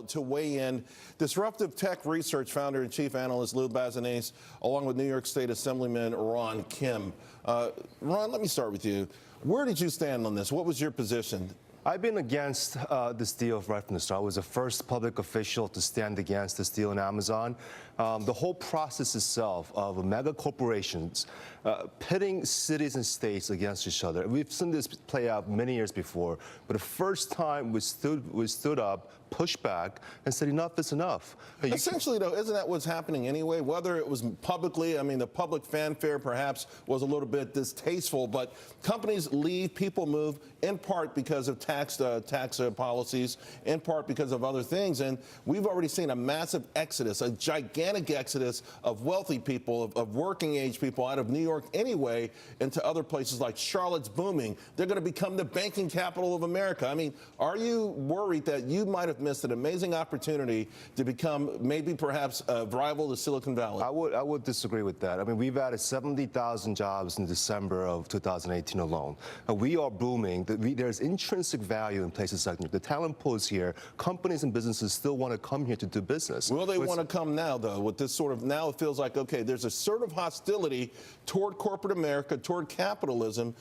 to weigh in. Disruptive tech research founder and chief analyst Lou Basenese, along with New York State Assemblyman Ron Kim. Ron, let me start with you. Where did you stand on this? What was your position? I've been against this deal right from the start. I was the first public official to stand against this deal in Amazon. The whole process itself of mega corporations pitting cities and states against each other. We've seen this play out many years before, but the first time we stood up, pushed back, and said enough is enough. Essentially, though, isn't that what's happening anyway? Whether it was publicly, I mean, the public fanfare perhaps was a little bit distasteful, but companies leave, people move, in part because of tax policies, in part because of other things. And we've already seen a massive exodus, a gigantic exodus of wealthy people, of working age people out of New York anyway, into other places like Charlotte's booming. They're going to become the banking capital of America. I mean, are you worried that you might have missed an amazing opportunity to become maybe perhaps a rival to Silicon Valley? I would disagree with that. I mean, we've added 70,000 jobs in December of 2018 alone. We are booming. There's intrinsic value in places like New York. The talent pool is here. Companies and businesses still want to come here to do business. Will they want to come now, though, with this sort of, now it feels like, okay, there's a sort of hostility toward corporate America, toward capitalism,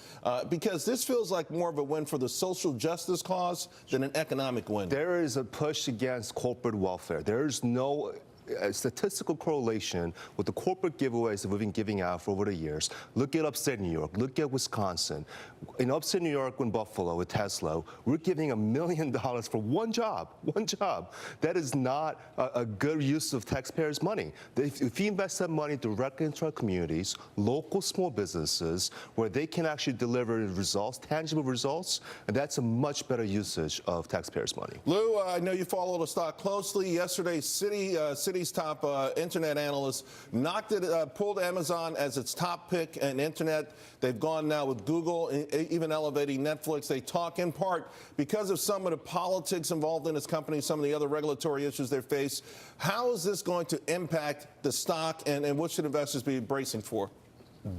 because this feels like more of a win for the social justice cause than an economic win. There is a push against corporate welfare. There is no statistical correlation with the corporate giveaways that we've been giving out for over the years. Look at upstate New York. Look at Wisconsin. In upstate New York, in Buffalo, with Tesla, we're giving $1 million for one job. One job. That is not a good use of taxpayers' money. If you invest that money directly into our communities, local small businesses, where they can actually deliver results, tangible results, and that's a much better usage of taxpayers' money. Lou, I know you follow the stock closely. Yesterday, City's top internet analyst pulled Amazon as its top pick in internet. They've gone now with Google, even elevating Netflix. They talk in part because of some of the politics involved in this company, some of the other regulatory issues they face. How is this going to impact the stock, and what should investors be bracing for?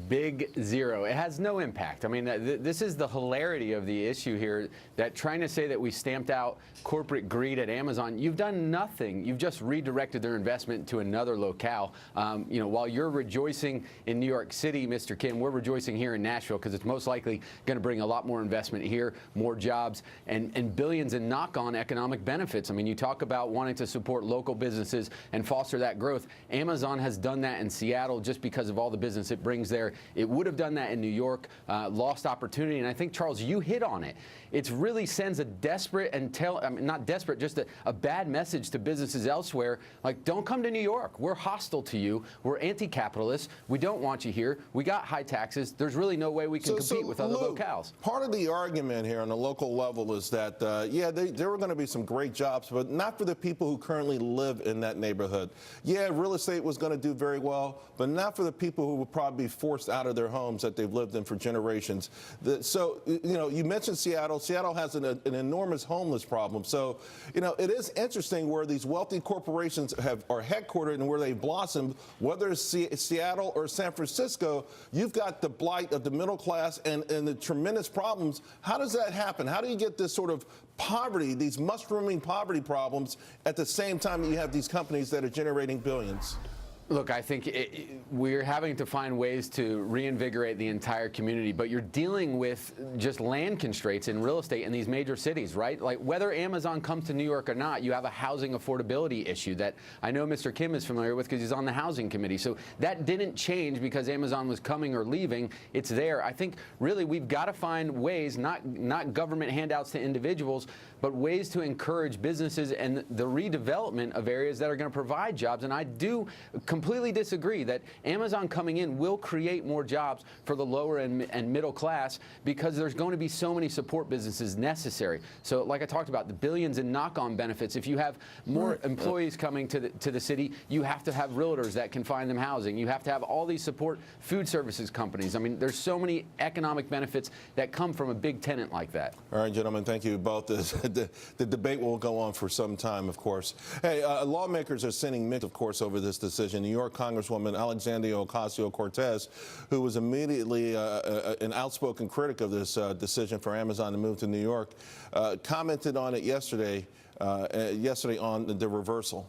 Big zero. It has no impact. I mean, this is the hilarity of the issue here, that trying to say that we stamped out corporate greed at Amazon, you've done nothing. You've just redirected their investment to another locale. You know, while you're rejoicing in New York City, Mr. Kim, we're rejoicing here in Nashville because it's most likely going to bring a lot more investment here, more jobs, and billions in knock-on economic benefits. I mean, you talk about wanting to support local businesses and foster that growth. Amazon has done that in Seattle just because of all the business it brings there. It would have done that in New York, lost opportunity. And I think, Charles, you hit on it. It really sends a desperate and not desperate, just a bad message to businesses elsewhere. Like, don't come to New York. We're hostile to you. We're anti-capitalist. We don't want you here. We got high taxes. There's really no way we can compete with other locales. Part of the argument here on the local level is that, yeah, there were going to be some great jobs, but not for the people who currently live in that neighborhood. Yeah, real estate was going to do very well, but not for the people who would probably be forced out of their homes that they've lived in for generations. So, you know, you mentioned Seattle. Seattle has an enormous homeless problem. So, you know, it is interesting where these wealthy corporations are headquartered and where they blossomed, whether it's Seattle or San Francisco. You've got the blight of the middle class and the tremendous problems. How does that happen? How do you get this sort of poverty, these mushrooming poverty problems, at the same time that you have these companies that are generating billions? Look, I think we're having to find ways to reinvigorate the entire community, but you're dealing with just land constraints in real estate in these major cities, right? Like, whether Amazon comes to New York or not, you have a housing affordability issue that I know Mr. Kim is familiar with because he's on the housing committee. So that didn't change because Amazon was coming or leaving. It's there. I think really we've got to find ways, not government handouts to individuals, but ways to encourage businesses and the redevelopment of areas that are going to provide jobs. And I do completely disagree that Amazon coming in will create more jobs for the lower and middle class, because there's going to be so many support businesses necessary. So like I talked about, the billions in knock-on benefits. If you have more employees coming to the city, you have to have realtors that can find them housing. You have to have all these support food services companies. I mean, there's so many economic benefits that come from a big tenant like that. All right, gentlemen, thank you both. The debate will go on for some time, of course. Hey, lawmakers are sending mixed, of course, over this decision. New York Congresswoman Alexandria Ocasio-Cortez, who was immediately an outspoken critic of this decision for Amazon to move to New York, commented on it yesterday on the reversal.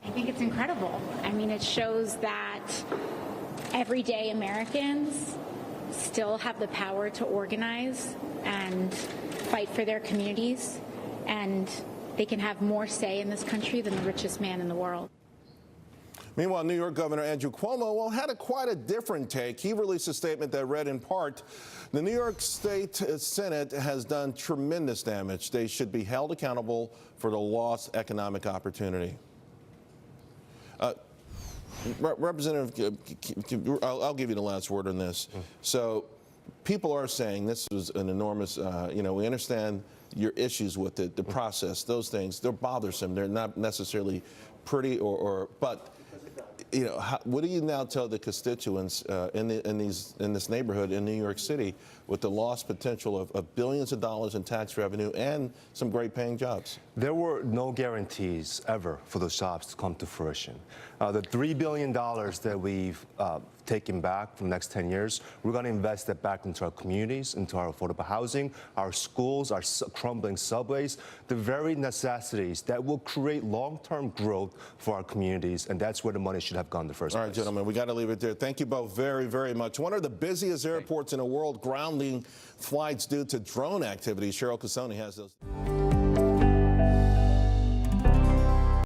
I think it's incredible. I mean, it shows that everyday Americans still have the power to organize and fight for their communities, and they can have more say in this country than the richest man in the world. Meanwhile, New York Governor Andrew Cuomo, had quite a different take. He released a statement that read in part, the New York State Senate has done tremendous damage. They should be held accountable for the lost economic opportunity. Representative, I'll give you the last word on this. So people are saying this was an enormous, we understand your issues with it, the process, those things, they're bothersome. They're not necessarily pretty but what do you now tell the constituents in this neighborhood in New York City with the lost potential of billions of dollars in tax revenue and some great paying jobs? There were no guarantees ever for those jobs to come to fruition. The $3 billion that we've taken back from the next 10 years, we're going to invest that back into our communities, into our affordable housing, our schools, our crumbling subways, the very necessities that will create long-term growth for our communities, and that's where the money should have gone in the first place. All right, gentlemen, we got to leave it there. Thank you both very, very much. One of the busiest airports in the world grounding flights due to drone activity. Cheryl Casoni has those.